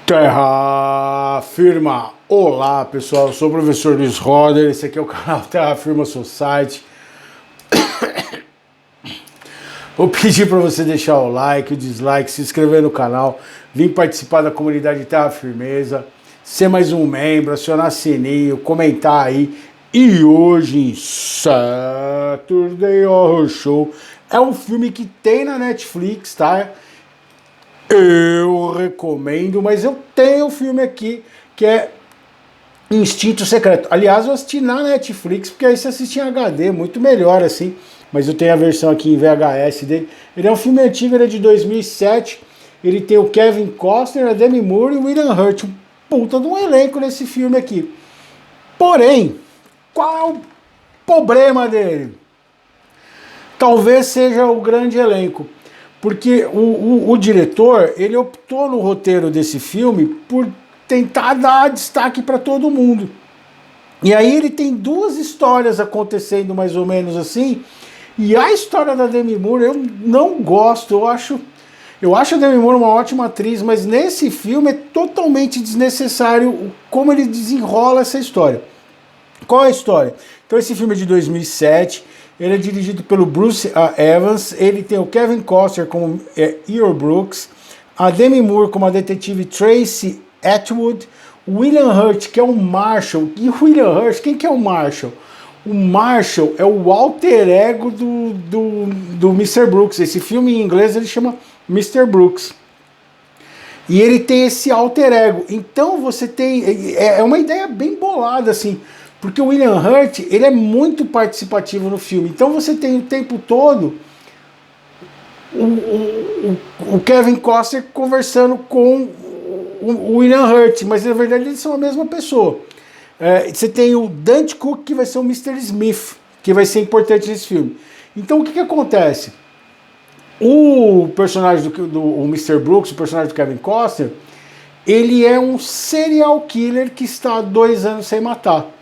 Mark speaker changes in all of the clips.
Speaker 1: Terra Firma! Olá pessoal, eu sou o professor Luiz Roder, esse aqui é o canal Terra Firma Society. Vou pedir para você deixar o like, o dislike, se inscrever no canal, vir participar da comunidade Terra Firmeza, ser mais um membro, acionar sininho, comentar aí. E hoje em Saturday Horror Show é um filme que tem na Netflix, tá? Eu recomendo, mas eu tenho um filme aqui que é Instinto Secreto. Aliás, eu assisti na Netflix, porque aí você assiste em HD, muito melhor assim. Mas eu tenho a versão aqui em VHS dele. Ele é um filme antigo, ele é de 2007. Ele tem o Kevin Costner, a Demi Moore e o William Hurt. Um puta de um elenco nesse filme aqui. Porém, qual é o problema dele? Talvez seja o grande elenco. Porque o diretor, ele optou no roteiro desse filme por tentar dar destaque para todo mundo. E aí ele tem duas histórias acontecendo mais ou menos assim. E a história da Demi Moore eu não gosto, eu acho a Demi Moore uma ótima atriz, mas nesse filme é totalmente desnecessário como ele desenrola essa história. Qual é a história? Então esse filme é de 2007, ele é dirigido pelo Bruce Evans, ele tem o Kevin Costner como Earl Brooks, a Demi Moore como a detetive Tracy Atwood, o William Hurt, que é um Marshall. E o William Hurt, quem que é o Marshall? O Marshall é o alter ego do Mr. Brooks. Esse filme em inglês ele chama Mr. Brooks. E ele tem esse alter ego. Então você tem... É uma ideia bem bolada, assim. Porque o William Hurt, ele é muito participativo no filme. Então você tem o tempo todo o Kevin Costner conversando com o William Hurt, mas na verdade eles são a mesma pessoa. Você tem o Dante Cook, que vai ser o Mr. Smith, que vai ser importante nesse filme. Então o que acontece? O personagem do Mr. Brooks, o personagem do Kevin Costner, ele é um serial killer que está há 2 anos sem matar.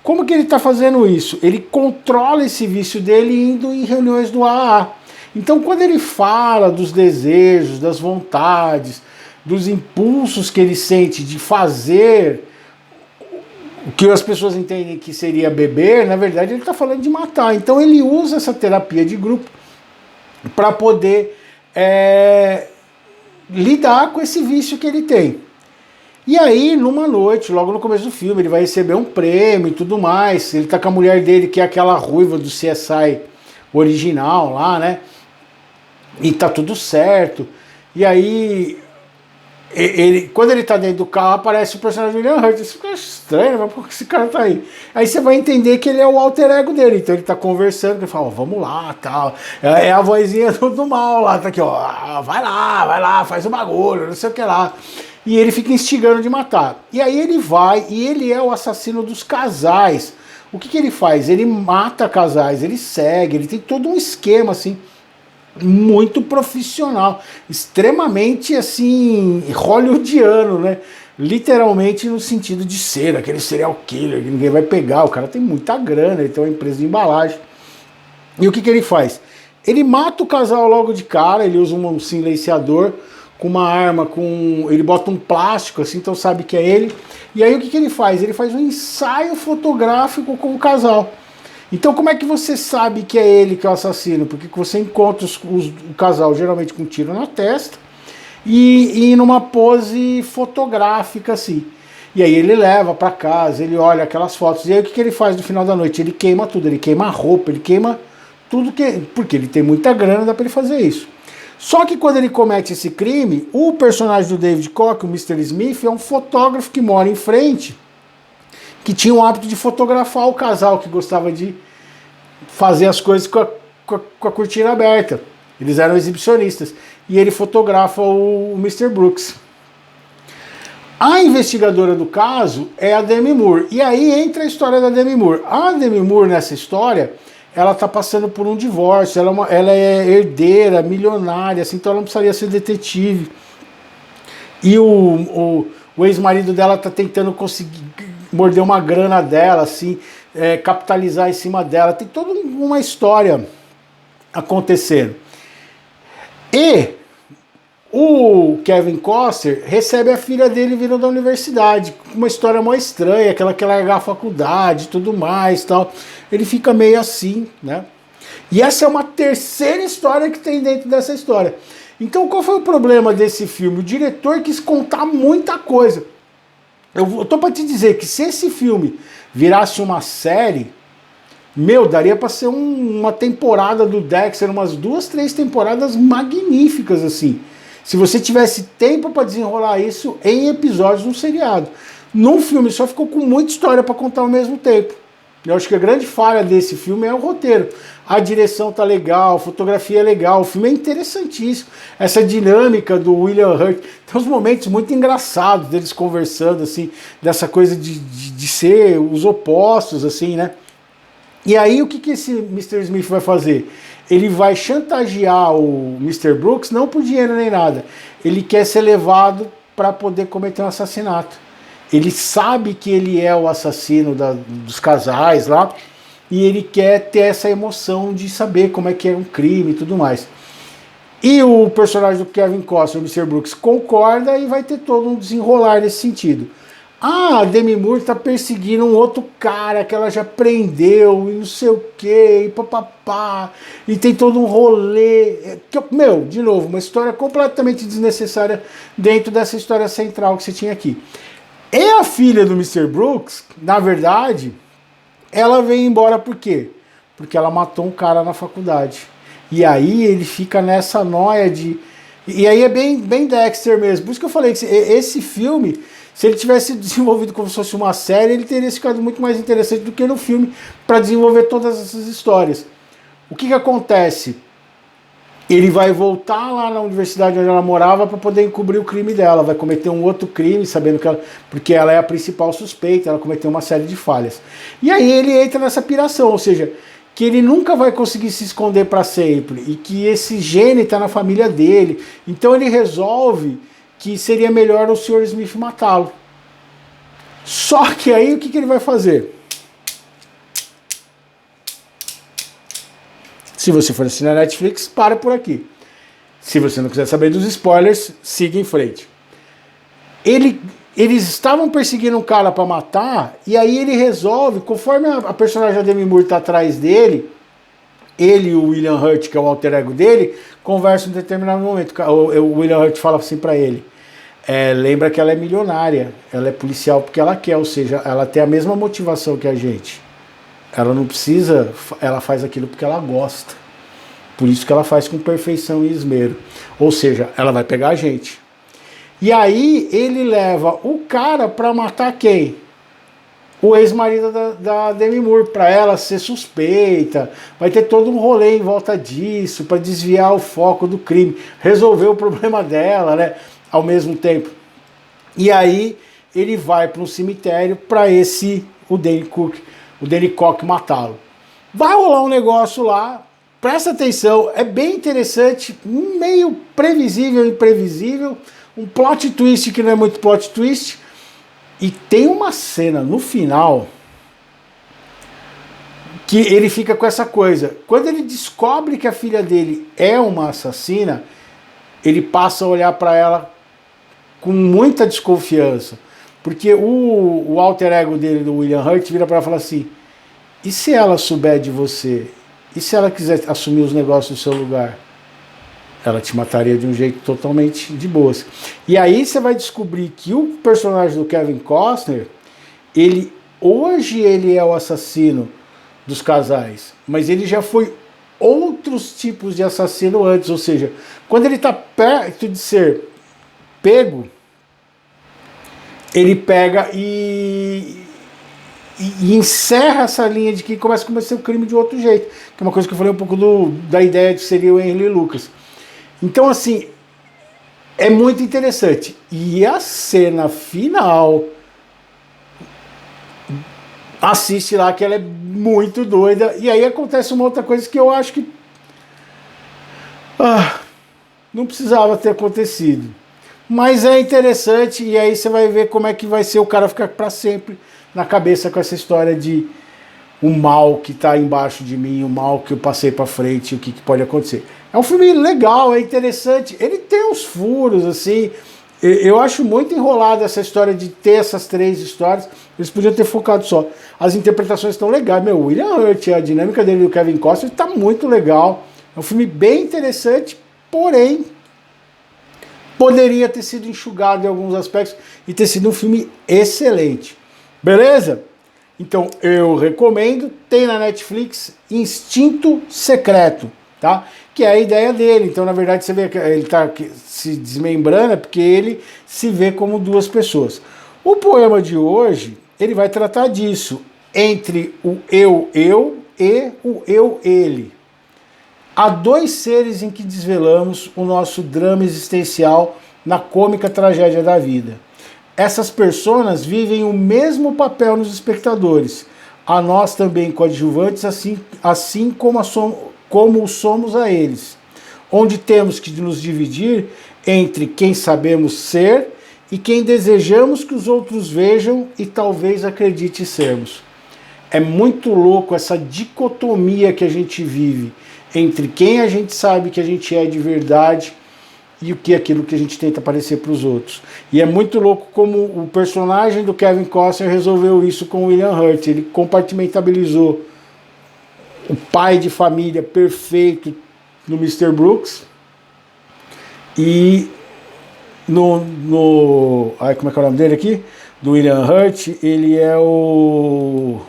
Speaker 1: Como que ele está fazendo isso? Ele controla esse vício dele indo em reuniões do AA. Então quando ele fala dos desejos, das vontades, dos impulsos que ele sente de fazer o que as pessoas entendem que seria beber, na verdade ele está falando de matar. Então ele usa essa terapia de grupo para poder lidar com esse vício que ele tem. E aí, numa noite, logo no começo do filme, ele vai receber um prêmio e tudo mais. Ele tá com a mulher dele, que é aquela ruiva do CSI original lá, né? E tá tudo certo. E aí, quando ele tá dentro do carro, aparece o personagem do William Hurt. Isso fica estranho, mas por que esse cara tá aí? Aí você vai entender que ele é o alter ego dele. Então ele tá conversando, ele fala, vamos lá, tal. É a vozinha do mal lá, tá aqui, ó. Vai lá, faz o bagulho, não sei o que lá. E ele fica instigando de matar. E aí ele vai, e ele é o assassino dos casais. O que ele faz? Ele mata casais, ele segue, ele tem todo um esquema, assim, muito profissional, extremamente, assim, hollywoodiano, né? Literalmente no sentido de ser aquele serial killer que ninguém vai pegar. O cara tem muita grana, ele tem uma empresa de embalagem. E o que ele faz? Ele mata o casal logo de cara, ele usa um silenciador com uma arma, ele bota um plástico, assim, então sabe que é ele. E aí o que ele faz? Ele faz um ensaio fotográfico com o casal. Então como é que você sabe que é ele que é o assassino? Porque você encontra o casal geralmente com um tiro na testa e numa pose fotográfica, assim. E aí ele leva para casa, ele olha aquelas fotos. E aí o que ele faz no final da noite? Ele queima tudo, ele queima a roupa, ele queima tudo, porque ele tem muita grana, dá para ele fazer isso. Só que quando ele comete esse crime, o personagem do David Koch, o Mr. Smith, é um fotógrafo que mora em frente, que tinha o hábito de fotografar o casal, que gostava de fazer as coisas com a cortina aberta. Eles eram exibicionistas. E ele fotografa o Mr. Brooks. A investigadora do caso é a Demi Moore. E aí entra a história da Demi Moore. A Demi Moore, nessa história, ela está passando por um divórcio, ela é herdeira, milionária, assim, então ela não precisaria ser detetive. E o ex-marido dela está tentando conseguir morder uma grana dela, assim, capitalizar em cima dela. Tem toda uma história acontecendo. E O Kevin Costner recebe a filha dele vindo da universidade, com uma história mó estranha, que ela quer largar a faculdade e tudo mais, tal. Ele fica meio assim, né? E essa é uma terceira história que tem dentro dessa história. Então qual foi o problema desse filme? O diretor quis contar muita coisa. Eu tô para te dizer que se esse filme virasse uma série, meu, daria para ser uma temporada do Dexter, umas 2, 3 temporadas magníficas assim. Se você tivesse tempo para desenrolar isso em episódios num seriado. Num filme só ficou com muita história para contar ao mesmo tempo. Eu acho que a grande falha desse filme é o roteiro. A direção tá legal, a fotografia é legal, o filme é interessantíssimo. Essa dinâmica do William Hurt. Tem uns momentos muito engraçados deles conversando, assim, dessa coisa de ser os opostos, assim, né? E aí o que esse Mr. Smith vai fazer? Ele vai chantagear o Mr. Brooks, não por dinheiro nem nada. Ele quer ser levado para poder cometer um assassinato. Ele sabe que ele é o assassino dos casais lá, e ele quer ter essa emoção de saber como é que é um crime e tudo mais. E o personagem do Kevin Costner, o Mr. Brooks, concorda e vai ter todo um desenrolar nesse sentido. Ah, a Demi Moore tá perseguindo um outro cara que ela já prendeu e não sei o que, e papapá, e tem todo um rolê. Meu, de novo, uma história completamente desnecessária dentro dessa história central que você tinha aqui. E a filha do Mr. Brooks, na verdade, ela veio embora por quê? Porque ela matou um cara na faculdade. E aí ele fica nessa noia de... E aí é bem Dexter mesmo. Por isso que eu falei que esse filme, se ele tivesse desenvolvido como se fosse uma série, ele teria ficado muito mais interessante do que no filme para desenvolver todas essas histórias. O que acontece? Ele vai voltar lá na universidade onde ela morava para poder encobrir o crime dela. Vai cometer um outro crime, sabendo que ela... Porque ela é a principal suspeita, ela cometeu uma série de falhas. E aí ele entra nessa piração, ou seja, que ele nunca vai conseguir se esconder para sempre. E que esse gene está na família dele. Então ele resolve que seria melhor o Sr. Smith matá-lo. Só que aí o que ele vai fazer? Se você for assinar a Netflix, para por aqui. Se você não quiser saber dos spoilers, siga em frente. Eles estavam perseguindo um cara para matar, e aí ele resolve, conforme a personagem da Demi Moore está atrás dele, ele e o William Hurt, que é o alter ego dele, conversam em determinado momento. O William Hurt fala assim para ele, lembra que ela é milionária, ela é policial porque ela quer, ou seja, ela tem a mesma motivação que a gente. Ela não precisa, ela faz aquilo porque ela gosta. Por isso que ela faz com perfeição e esmero. Ou seja, ela vai pegar a gente. E aí ele leva o cara para matar quem? O ex-marido da Demi Moore, para ela ser suspeita. Vai ter todo um rolê em volta disso, para desviar o foco do crime, resolver o problema dela, né? Ao mesmo tempo. E aí ele vai para um cemitério para o Danny Koch matá-lo. Vai rolar um negócio lá, presta atenção, é bem interessante, meio previsível e imprevisível, um plot twist que não é muito plot twist, e tem uma cena no final que ele fica com essa coisa. Quando ele descobre que a filha dele é uma assassina, ele passa a olhar para ela com muita desconfiança. Porque o alter ego dele, do William Hurt, vira para ela e fala assim, e se ela souber de você? E se ela quiser assumir os negócios no seu lugar? Ela te mataria de um jeito totalmente de boas. E aí você vai descobrir que o personagem do Kevin Costner, hoje ele é o assassino dos casais, mas ele já foi outros tipos de assassino antes, ou seja, quando ele está perto de ser pego, ele pega e encerra essa linha de que começa a cometer o crime de outro jeito, que é uma coisa que eu falei um pouco da ideia de seria o Henry Lucas. Então, assim, é muito interessante. E a cena final, assiste lá que ela é muito doida, e aí acontece uma outra coisa que eu acho que não precisava ter acontecido. Mas é interessante, e aí você vai ver como é que vai ser o cara ficar para sempre na cabeça com essa história de o mal que está embaixo de mim, o mal que eu passei para frente, o que pode acontecer. É um filme legal, é interessante. Ele tem uns furos, assim. Eu acho muito enrolado essa história de ter essas 3 histórias. Eles podiam ter focado só. As interpretações estão legais. Meu, William Hurt, a dinâmica dele e o Kevin Costner está muito legal. É um filme bem interessante, porém poderia ter sido enxugado em alguns aspectos e ter sido um filme excelente. Beleza? Então eu recomendo. Tem na Netflix Instinto Secreto, tá? Que é a ideia dele. Então, na verdade, você vê que ele está se desmembrando, é porque ele se vê como 2 pessoas. O poema de hoje, ele vai tratar disso, entre o eu e o ele. Há 2 seres em que desvelamos o nosso drama existencial na cômica tragédia da vida. Essas personas vivem o mesmo papel nos espectadores, a nós também coadjuvantes, assim como somos a eles, onde temos que nos dividir entre quem sabemos ser e quem desejamos que os outros vejam e talvez acredite sermos. É muito louco essa dicotomia que a gente vive entre quem a gente sabe que a gente é de verdade e o que é aquilo que a gente tenta parecer para os outros. E é muito louco como o personagem do Kevin Costner resolveu isso com o William Hurt. Ele compartimentalizou o pai de família perfeito no Mr. Brooks e como é que é o nome dele aqui? Do William Hurt, ele é o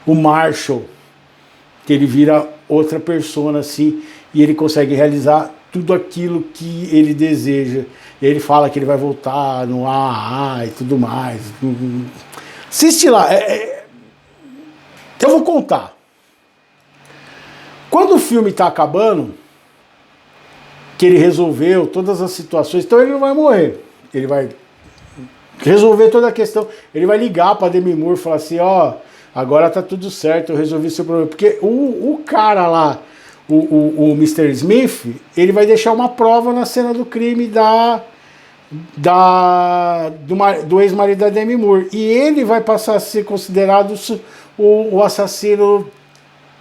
Speaker 1: Marshall, que ele vira outra persona assim, e ele consegue realizar tudo aquilo que ele deseja. E ele fala que ele vai voltar no AA e tudo mais. Assiste lá. Eu vou contar. Quando o filme está acabando, que ele resolveu todas as situações, então ele não vai morrer. Ele vai resolver toda a questão. Ele vai ligar para Demi Moore e falar assim, ó, agora tá tudo certo, eu resolvi seu problema. Porque o cara lá, o Mr. Smith, ele vai deixar uma prova na cena do crime do ex-marido da Demi Moore. E ele vai passar a ser considerado o assassino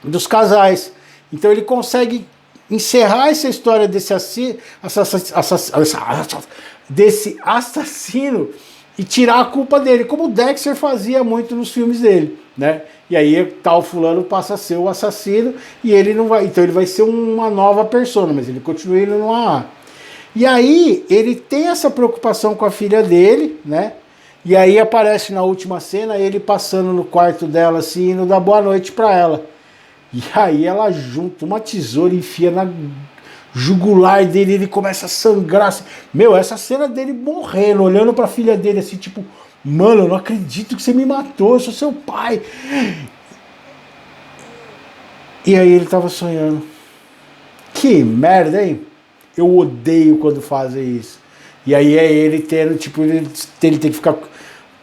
Speaker 1: dos casais. Então ele consegue encerrar essa história desse assassino e tirar a culpa dele, como o Dexter fazia muito nos filmes dele, né? E aí tal fulano passa a ser o assassino e ele não vai, então ele vai ser uma nova persona, mas ele continua indo no AA. E aí ele tem essa preocupação com a filha dele, né? E aí aparece na última cena ele passando no quarto dela assim, indo dar boa noite para ela. E aí ela junta uma tesoura e enfia na jugular dele, ele começa a sangrar. Assim. Meu, essa cena dele morrendo, olhando pra filha dele assim, tipo, mano, eu não acredito que você me matou, eu sou seu pai. E aí ele tava sonhando. Que merda, hein? Eu odeio quando fazem isso. E aí é ele tendo, tipo, ele tem que ficar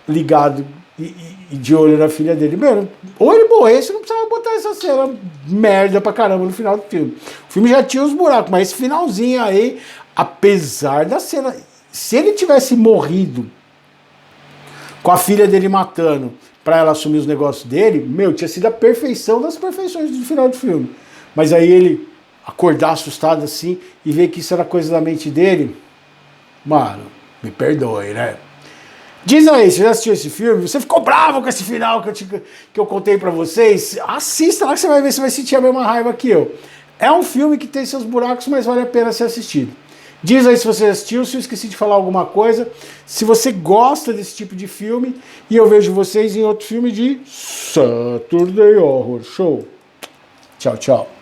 Speaker 1: ligado e de olho na filha dele. Mano, ou ele morresse, não precisava botar essa cena merda pra caramba no final do filme. O filme já tinha os buracos, mas esse finalzinho aí, apesar da cena, se ele tivesse morrido com a filha dele matando pra ela assumir os negócios dele, meu, tinha sido a perfeição das perfeições do final do filme. Mas aí ele acordar assustado assim e ver que isso era coisa da mente dele, mano, me perdoe, né? Diz aí, você já assistiu esse filme? Você ficou bravo com esse final que eu contei pra vocês? Assista lá que você vai ver, você vai sentir a mesma raiva que eu. É um filme que tem seus buracos, mas vale a pena ser assistido. Diz aí se você assistiu, se eu esqueci de falar alguma coisa, se você gosta desse tipo de filme, e eu vejo vocês em outro filme de Saturday Horror Show. Tchau, tchau.